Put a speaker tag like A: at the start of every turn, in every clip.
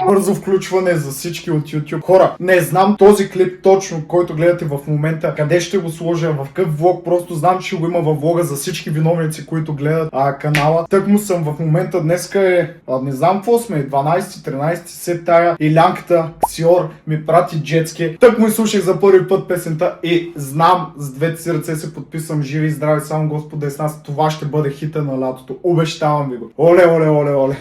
A: Бързо включване за всички от YouTube. Хора, не знам този клип точно, който гледате в момента, къде ще го сложа, в какъв влог, просто знам, че го има във влога за всички виновници, които гледат канала. Тъкмо съм в момента, днеска е, не знам какво сме, 12-13 се тая и лянката Сиор ми прати джетски. Тъкмо и слушах за първи път песента и знам, с двете си ръце се подписвам, живи и здрави, само Господ да е с нас, това ще бъде хита на лятото. Обещавам ви го. Оле, оле, оле, оле.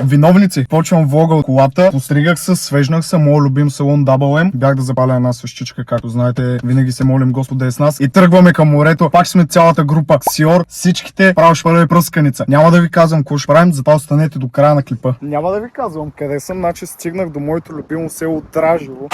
A: Виновници. Почвам влога от колата, постригах се, свежнах се, моят любим салон WM. Бях да запаля една свещичка, както знаете, винаги се молим Господ да е с нас. И тръгваме към морето. Пак сме цялата група Сиор, всичките право шпалеви пръсканица. Няма да ви казвам какво ще правим, затова останете до края на клипа. Няма да ви казвам къде съм, значи стигнах до моето любимо село Тражево.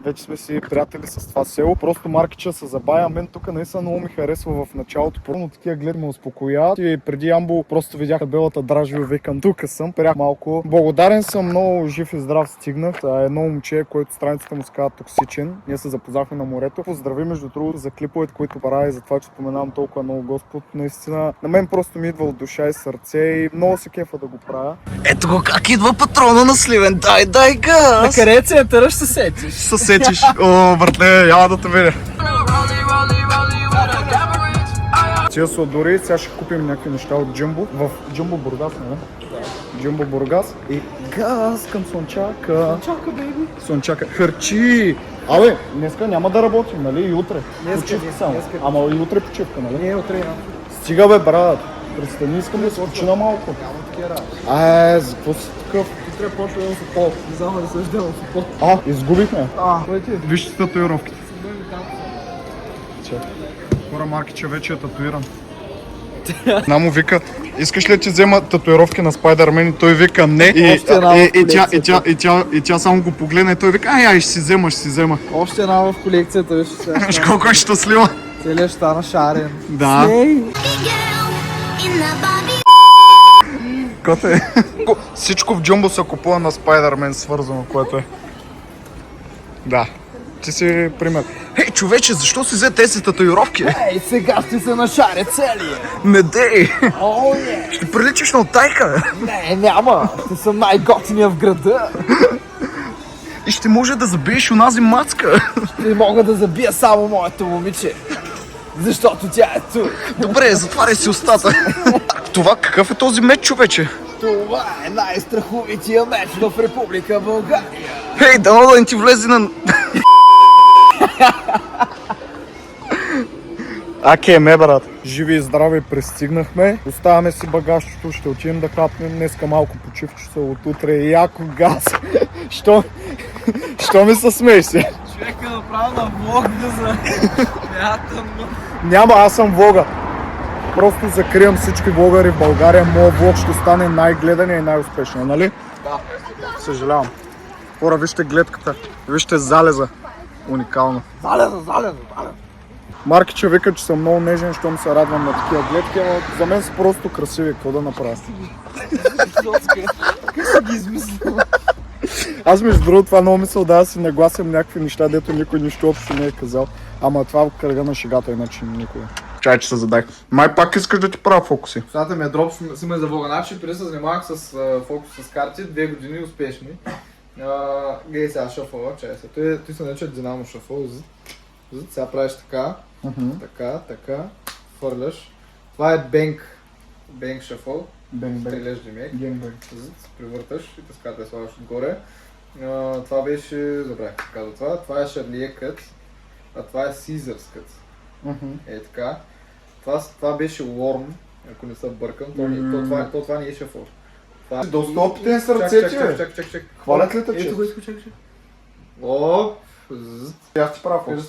A: Вече сме си приятели с това село, просто Маркича се забавя. Мен тук наистина много ми харесва в началото. Първо такива гледи ме успокояват и преди Ямбол просто видях табелата Дражево и викам тук съм. Прях малко. Благодарен съм, много жив и здрав стигнах. Едно момче, което страницата му се казва Токсичен. Ние се запознахме на морето. Поздрави между другото за клиповете, които правя и за това, че споменавам толкова много Господ. Наистина на мен просто ми идва от душа и сърце и много се кефа да го правя.
B: Ето го как идва патрона на Сливен. Дай газ!
C: На къде центъра ще се сетиш?
A: О, братле, няма да те видя. Тия сладори, сега ще купим някакви неща от Джумбо. В Джумбо Бургас, не? Да. Джумбо Бургас и газ към Слънчака.
C: Слънчака, бейби.
A: Слънчака. Хърчи! Абе, днеска няма да работим, нали? И утре. Почивка само. Ама и утре почивка, нали?
C: Не, утре няма.
A: Стига бе, брат. Престани, искам да се почина малко. За какво си такъв?
C: Утре почва да се пол. Не знам да се ждем в пол.
A: Изгубихме.
C: Кой ти?
A: Вижте татуировките. Хора, Маркича вече е татуиран. Намо вика, искаш ли да ти взема татуировки на Спайдърмен? И той вика не. И тя само го погледна и той вика, ай, ще си взема.
C: Още една в колекцията, виж сега.
A: Виж колко е щастлива.
C: Целият ще стана шарен.
A: Да. Коте е? Всичко в Джумбо се купува на Спайдърмен свързано, което е. Да. Ти си пример.
B: Хей, човече, защо си взе тези татуировки?
C: Ей, сега ще се нашаря целия.
B: Не дей!
C: О, не!
B: Ще приличаш на Отайка.
C: Не, няма. Ще съм най-готиния в града.
B: И ще може да забиеш онази мацка.
C: Ще мога да забия само моето момиче. Защото тя е тук.
B: Добре, затваряй си устата. Това какъв е този меч, човече?
C: Това е най-страховития меч в Република България.
B: Хей, дано да не ти влезе на...
A: Ме, брат. Живи и здрави пристигнахме. Оставяме си багажчето, ще отидем да хапнем днеска малко почивче от утре. Яко газ. Що ми се смейся?
C: Човека направо на влог да за...
A: Няма, аз съм влога. Просто закривам всички влогари в България. Моят влог ще стане най-гледания и най-успешен, нали?
C: Да.
A: Съжалявам. Хора, вижте гледката. Вижте залеза. Уникално.
C: Залеза.
A: Маркича вика, че съм много нежен, щом се радвам на такива гледки, но за мен са просто красиви. Какво да направя?
C: Как си ги измислил?
A: Аз между другото това много мисъл да си нагласям някакви неща, дето никой нищо общо не е казал. Ама това в кръга на шегата, иначе никога. Чай, че се задах. Май пак искаш да ти правя фокуси.
C: Сата ми е дроп, си ме завога. Значи, преди се занимавах с фокус с карти, 2 години успешни. Гледай сега шафъла, чай се. Той се нарича Динамо шафъл. Сега правиш така, така, фърляш. Това е бенк шафъл. Стреляш димек. Превърташ и тъската я слагаш отгоре. Това беше, забравих казва това. Това е шарлие кът, а това е сизърс кът. Е така. Това беше лорм, ако не се бъркам. Това не е шафъл.
A: Доста опитен с ръцете, бе.
C: Чак.
A: Хвалят ли те, че?
C: Ето го искам, чак. О,
A: Аз ти правя фокуси.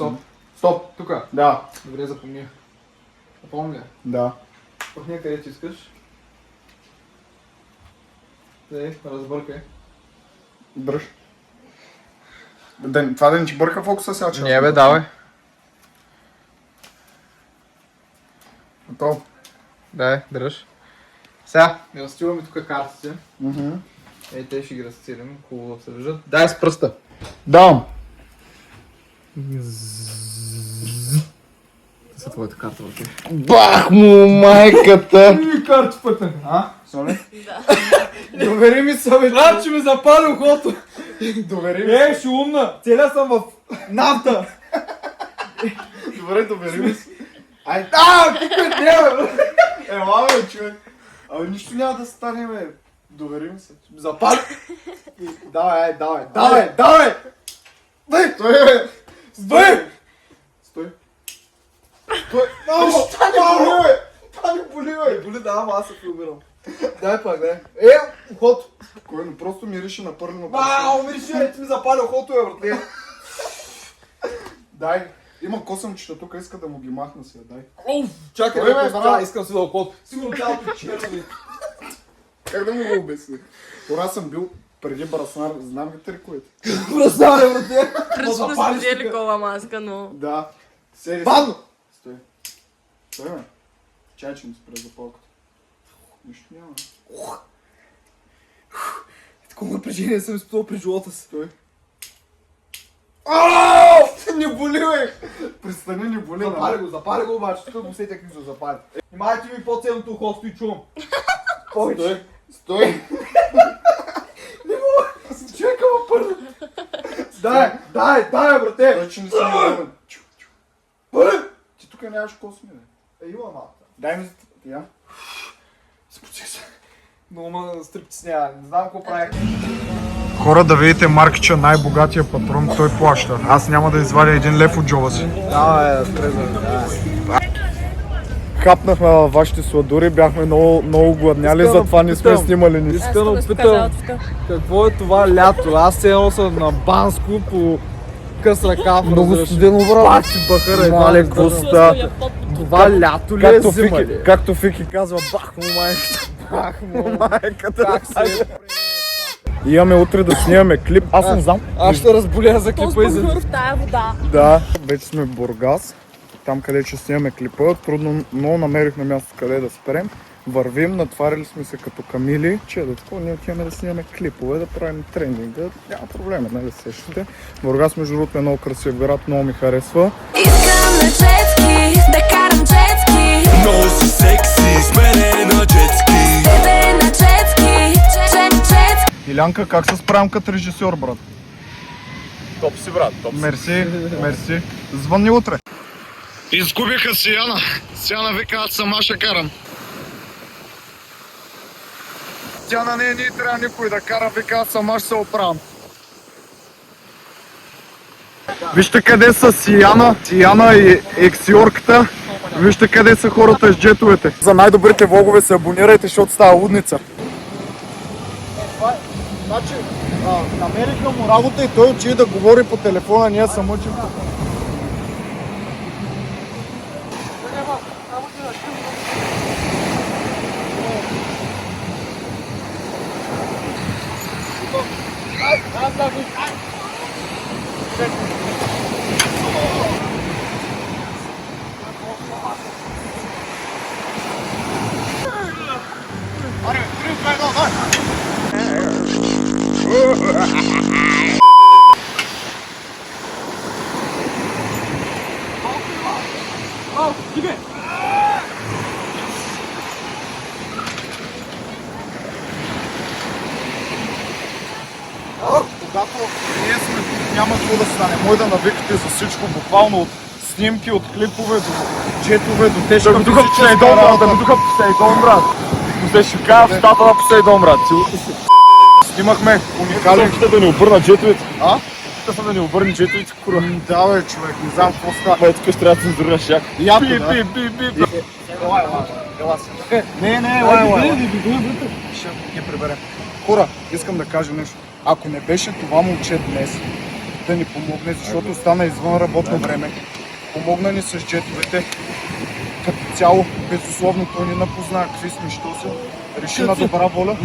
C: Стоп, тука.
A: Да.
C: Добре, запомни. Запомня.
A: Да.
C: Пъхни къде ти искаш. Разбъркай.
A: Дръж. Това да не ти бърка фокуса сега, че?
C: Не бе, давай.
A: Готово.
C: Дай, дръж. Сега, не разстиламе тук картите. Ей, те ще ги разцелим, хубаво да се виждат. Дай с пръста.
A: Давам.
C: иска твоята карта, окей?
B: Бах му, майката!
C: Карта пътна. А?
A: Соли?
C: Довери ми се, бе. Брат, че ме запали ухото.
A: Довери ми.
C: Ще умна. Целя съм в нафта.
A: Добре, довери ми се. Ай, ела бе, човек. Абе, нищо няма да стане, бе. Довери ми се.
C: Запали.
A: Давай, давай! Стой, бе!
C: Стой!
A: Стой! Това не боли, бе! Това не боли, бе!
C: Боли, да, ама аз се филмирам. Дай пак, дай. Ухото.
A: Спокойно, просто мирише на пърлено.
C: Вау, мириши, ти ми запали ухото, бе, братле.
A: Дай. Има косъмчета тук, иска да му ги махна сега, дай.
C: Оф, чакай,
A: Ой, бе,
C: бе,
A: брат.
C: искам си да ухото. Сигурно цялото черно ми.
A: Как да му го обясня? Тора съм бил преди Браснар, знам ги триковете.
C: Бръснавай, братле.
D: Пръчно сподели кола маска, но...
A: Да. Седи.
C: Бавно!
A: Стой. Стой, бе. Чай, че ми спре запалката. Нищо няма.
C: Такова напрежение съм изпитал при живота си.
A: Стой.
C: Не боли, бе!
A: Престани, не боли.
C: Запали го обаче, тук го сетя как се запали. Внимайте ми по-ценното ухо, стои чувам. Повече.
A: Стой.
C: Чакай, ма първо. Дай, брате.
A: Той, че не си неволен.
C: Първо.
A: Ти тук нямаш косми, бе.
C: Има малко.
A: Дай ми я.
C: Спочи се. Много ма стриптиснява, не знам какво правих.
A: Хора, да видите Маркича, най-богатия патрон, той плаща. Аз няма да извадя 1 лев от джоба си.
C: Да, стреза.
A: Хапнахме във вашите сладури, бяхме много гладняли,
C: Искам да
A: затова не сме
C: попитам.
A: снимали нищо.
C: Искам да опитам какво е това лято. Аз се нося на Банско по къс ръкав.
A: Много студено, брат.
C: Пак си бъхър,
A: Мале густа.
C: Това лято ли е, зима ли?
A: Както Фики казва, бах му майката.
C: Бах му.
A: Майката.
C: Как се
A: Имаме утре да снимаме клип. Аз не знам.
C: Аз ще разболя за
D: Този
C: клипа и за...
D: бахър в тая вода.
A: Да, вече сме в Бургас. Там къде ще снимаме клипа. Трудно, но намерихме място къде да спрем. Вървим, натварили сме се като камили, че да такова, ние отиваме да снимаме клипове, да правим тренинга. Няма проблема, нали сещате. Бургас, между другото, е много красив град, много ми харесва.
E: Искам на джетски, да карам джетски.
F: Много си секси, с мене на джетски.
E: Тебе на джетски, джетски.
A: Илянка, как се справям като режисьор, брат?
B: Топ си, брат, топ си.
A: Мерси, мерси. Звънни утре.
B: Изгубиха Сияна. Сияна вика, аз сама ще карам. Сияна не трябва никой да кара, вика, аз сама ще се оправям.
A: Вижте къде са Сияна и Ексиорката. Вижте къде са хората с джетовете. За най-добрите влогове се абонирайте, защото става лудница. Значи, намериха му работа и той учи да говори по телефона, ние се мъчим. Когато ние сме тук, няма какво да стане. Може да навикате за всичко, буквално от снимки, от клипове до джетове, до тежка физическа работа.
B: Да ме духа Посейдон, брат. Ще кажа в стата на Посейдон, брат.
A: Снимахме уникален...
B: Да ни обърна джетовете.
A: А?
B: Ще да ни обърни джетовете, кура.
A: Да, бе, човек, не знам какво става.
B: Ме, тук ще трябва да цензурираш як.
A: Яко, да. Елай. Ще ги приберем. Хора, искам да кажа нещо. Ако не беше това момче днес да ни помогне, защото стана извън работно време, помогна ни с джетовете, като цяло, безусловно, той ни напозна какви сме, що се, реши на добра воля.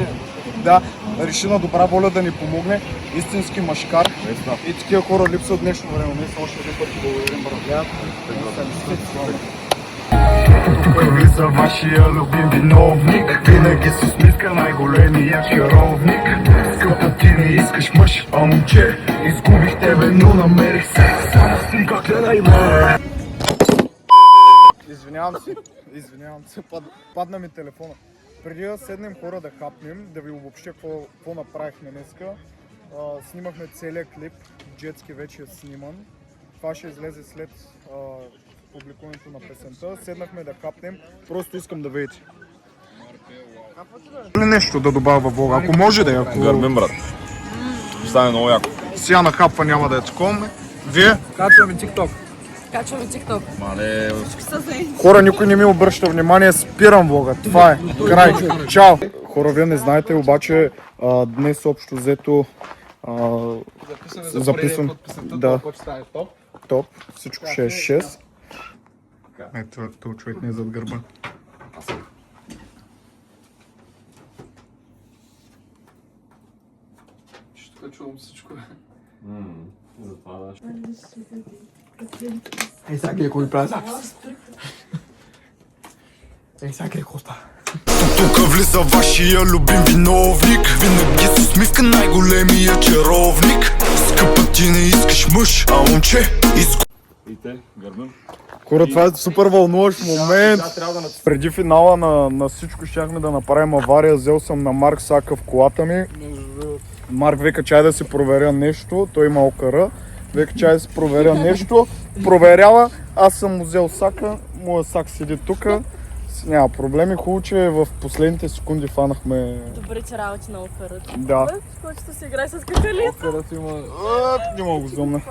A: Да, реши на добра воля да ни помогне, истински мъжкар. И такива хора липсват в днешно време. Днес още един път благодарим, брат.
F: Първи за вашия любим виновник. Винаги с усмивка най-големия чаровник. Скъпа, ти не искаш мъж, а момче. Изгубих тебе, но намерих се. Само снимка, гледай ме.
A: Извинявам се, падна ми телефона. Преди да седнем хора да хапнем, да ви обобщя какво направихме днеска. Снимахме целият клип, джетски вече е сниман. Това ще излезе след публикуването на песента. Седнахме да хапнем, просто искам да видите. Ли нещо да добавя във влога? Ако може да е, ако...
G: Гърбим, брат. Стане много яко.
A: Сега на хапва няма да е такова. Вие?
C: Качваме TikTok.
D: Качваме TikTok.
G: Мале,
A: Хора, никой не ми обръща внимание, спирам влога. Това е. Край. Чао. Хора, вие не знаете, обаче днес общо взето записвам. Да. Топ. Всичко ще е 6. Ето, този човек не е зад гърба.
C: Ще чувам всичко.
H: Ей, сега гледай какво ми прави запис. Ей, сега гледай какво става.
F: Тук влиза вашия любим виновник. Винаги с усмивка най-големия чаровник. Скъпа ти не искаш мъж, а момче
G: и те, гърбим.
A: Хора, това е супер вълнуващ момент. Преди финала на всичко щяхме да направим авария. Взел съм на Марк сака в колата ми. Марк вика, чай да си проверя нещо. Той има окъра. Вика, чай да си проверя нещо. Проверява. Аз съм му взел сака. Моя сак седи тук. Няма проблеми. Хубаво, че в последните секунди фанахме...
D: Добрите работи на операта.
A: Да.
D: Който се играе с какалица.
A: Не мога го зумна.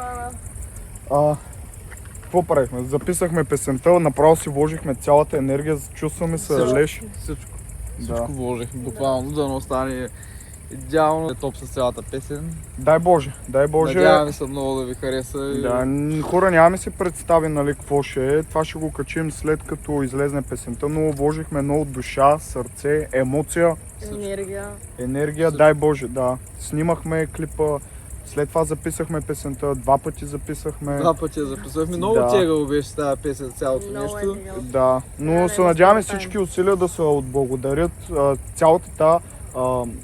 A: Какво правихме? Записахме песента, направо си вложихме цялата енергия, чувстваме се леш.
C: Всичко вложих, буквално, да не остане идеално. Е топ с цялата песен.
A: Дай Боже, дай Боже.
C: Надяваме се много да ви хареса.
A: Да, хора, нямаме си представи, нали, какво ще е. Това ще го качим след като излезне песента, но вложихме много душа, сърце, емоция. Енергия, дай Боже, да. Снимахме клипа, след това записахме песента, 2 пъти записахме.
C: 2 пъти я записахме. Много
A: Да.
C: тегаво беше тази песен, цялото нещо.
A: Да, но се надяваме всички усилия да се отблагодарят. Цялата тази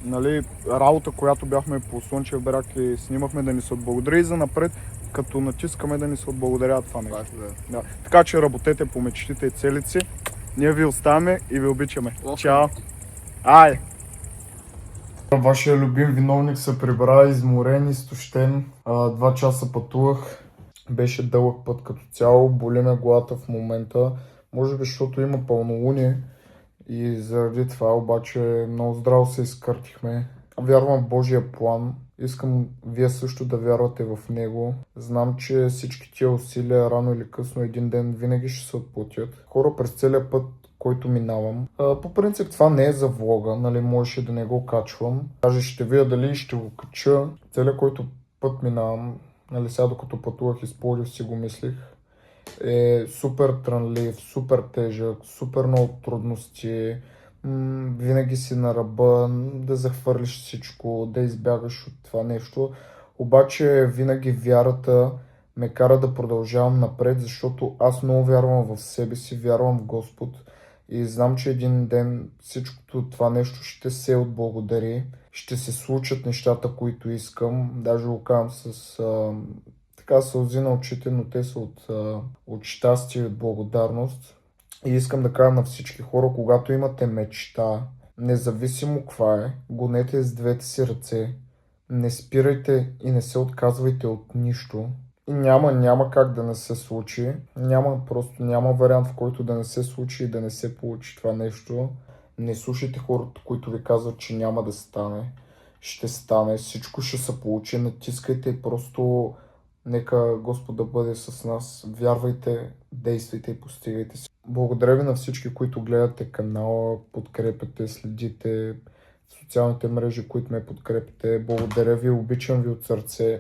A: нали, работа, която бяхме по Слънчев бряг и снимахме, да ни се отблагодари и за напред, като натискаме да ни се отблагодарят това нещо. Да. Така че работете по мечтите и целите си. Ние ви оставяме и ви обичаме. Чао! Ай! Вашия любим виновник се прибра изморен, изтощен. 2 часа пътувах. Беше дълъг път като цяло. Боли ме главата в момента. Може би, защото има пълнолуние. И заради това обаче много здраво се изкъртихме. Вярвам в Божия план. Искам вие също да вярвате в него. Знам, че всички тия усилия рано или късно един ден винаги ще се отплатят. Хора, през целия път, който минавам. По принцип това не е за влога, нали, можеше да не го качвам. Даже ще видя дали ще го кача. Целият, който път минавам, нали, сега докато пътувах из Пловдив си го мислих, е супер трънлив, супер тежък, супер много трудности. Винаги си на ръба, да захвърлиш всичко, да избягаш от това нещо. Обаче винаги вярата ме кара да продължавам напред, защото аз много вярвам в себе си, вярвам в Господ и знам, че един ден всичкото това нещо ще се отблагодари, ще се случат нещата, които искам. Даже го казвам с така сълзи на очите, но те са от щастие и от благодарност. И искам да кажа на всички хора, когато имате мечта, независимо каква е, гонете с двете си ръце, не спирайте и не се отказвайте от нищо. И няма как да не се случи. Няма вариант, в който да не се случи и да не се получи това нещо. Не слушайте хората, които ви казват, че няма да стане. Ще стане, всичко ще се получи, натискайте и просто нека Господ да бъде с нас. Вярвайте, действайте и постигайте си. Благодаря ви на всички, които гледате канала, подкрепяте, следите в социалните мрежи, които ме подкрепите. Благодаря ви, обичам ви от сърце.